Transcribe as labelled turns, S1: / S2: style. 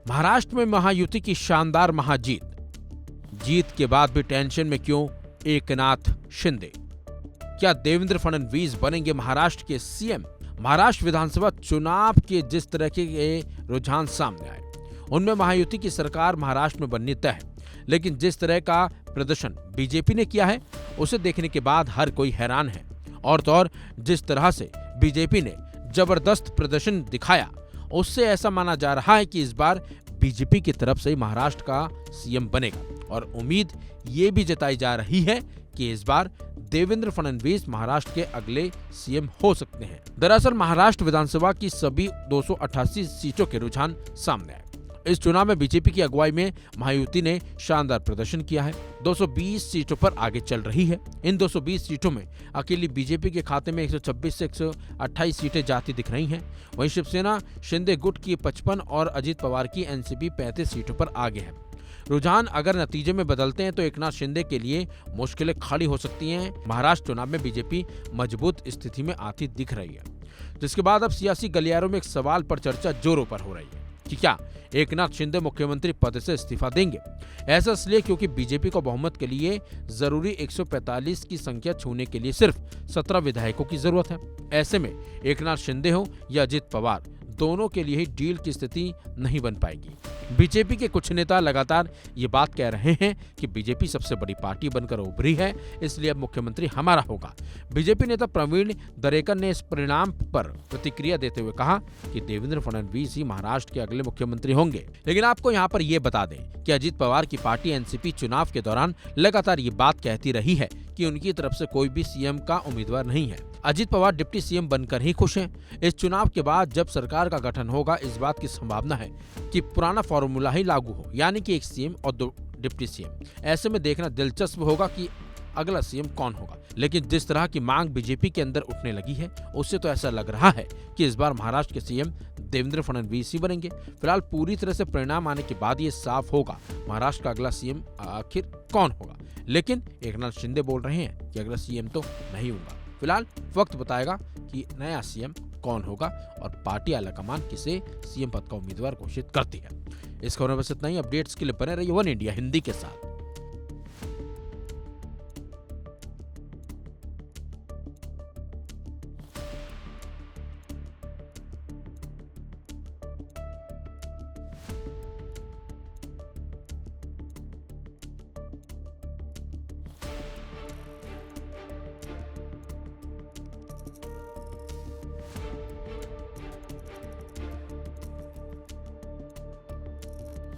S1: महाराष्ट्र में महायुति की शानदार महाजीत। जीत के बाद भी टेंशन में क्यों एकनाथ शिंदे? क्या देवेंद्र फडणवीस बनेंगे महाराष्ट्र के सीएम? महाराष्ट्र विधानसभा चुनाव के जिस तरह के रुझान सामने आए, उनमें महायुति की सरकार महाराष्ट्र में बननी तय है। लेकिन जिस तरह का प्रदर्शन बीजेपी ने किया है, उसे देखने के बाद हर कोई हैरान है। और तो और जिस तरह से बीजेपी ने जबरदस्त प्रदर्शन दिखाया, उससे ऐसा माना जा रहा है कि इस बार बीजेपी की तरफ से महाराष्ट्र का सीएम बनेगा। और उम्मीद ये भी जताई जा रही है कि इस बार देवेंद्र फडणवीस महाराष्ट्र के अगले सीएम हो सकते हैं। दरअसल महाराष्ट्र विधानसभा की सभी 288 सीटों के रुझान सामने आए। इस चुनाव में बीजेपी की अगुवाई में महायुति ने शानदार प्रदर्शन किया है। 220 सीटों पर आगे चल रही है। इन 220 सीटों में अकेली बीजेपी के खाते में 126 से 128 सीटें जाती दिख रही हैं। वहीं शिवसेना शिंदे गुट की 55 और अजित पवार की एनसीपी 35 सीटों पर आगे है। रुझान अगर नतीजे में बदलते हैं तो एकनाथ शिंदे के लिए मुश्किलें खड़ी हो सकती हैं। महाराष्ट्र चुनाव में बीजेपी मजबूत स्थिति में आती दिख रही है, जिसके बाद अब सियासी गलियारों में एक सवाल पर चर्चा जोरों पर हो रही है कि क्या एकनाथ शिंदे मुख्यमंत्री पद से इस्तीफा देंगे। ऐसा इसलिए क्योंकि बीजेपी को बहुमत के लिए जरूरी 145 की संख्या छूने के लिए सिर्फ 17 विधायकों की जरूरत है। ऐसे में एकनाथ शिंदे हो या अजित पवार, दोनों के लिए ही डील की स्थिति नहीं बन पाएगी। बीजेपी के कुछ नेता लगातार ये बात कह रहे हैं कि बीजेपी सबसे बड़ी पार्टी बनकर उभरी है, इसलिए अब मुख्यमंत्री हमारा होगा। बीजेपी नेता प्रवीण दरेकर ने इस परिणाम पर प्रतिक्रिया देते हुए कहा कि देवेंद्र फडणवीस ही महाराष्ट्र के अगले मुख्यमंत्री होंगे। लेकिन आपको यहाँ पर यह बता दें कि अजित पवार की पार्टी एनसीपी चुनाव के दौरान लगातार ये बात कहती रही है कि उनकी तरफ से कोई भी सीएम का उम्मीदवार नहीं है। अजित पवार डिप्टी सीएम बनकर ही खुश हैं। इस चुनाव के बाद जब सरकार का गठन होगा, इस बात की संभावना है कि पुराना फॉर्मूला ही लागू हो, यानी कि एक सीएम और 2 डिप्टी सीएम। ऐसे में देखना दिलचस्प होगा कि अगला सीएम कौन होगा। लेकिन जिस तरह की मांग बीजेपी के अंदर उठने लगी है, उससे तो ऐसा लग रहा है कि इस बार महाराष्ट्र के सीएम देवेंद्र फडणवीस ही बनेंगे। फिलहाल पूरी तरह से परिणाम आने के बाद ये साफ होगा महाराष्ट्र का अगला सीएम आखिर कौन होगा। लेकिन एकनाथ शिंदे बोल रहे हैं कि अगला सीएम तो नहीं होगा। फिलहाल वक्त बताएगा कि नया सीएम कौन होगा और पार्टी आलाकमान किसे सीएम पद का उम्मीदवार घोषित करती है। इस खबर में बस इतना ही। अपडेट्स के लिए बने रहिए वन इंडिया हिंदी के साथ।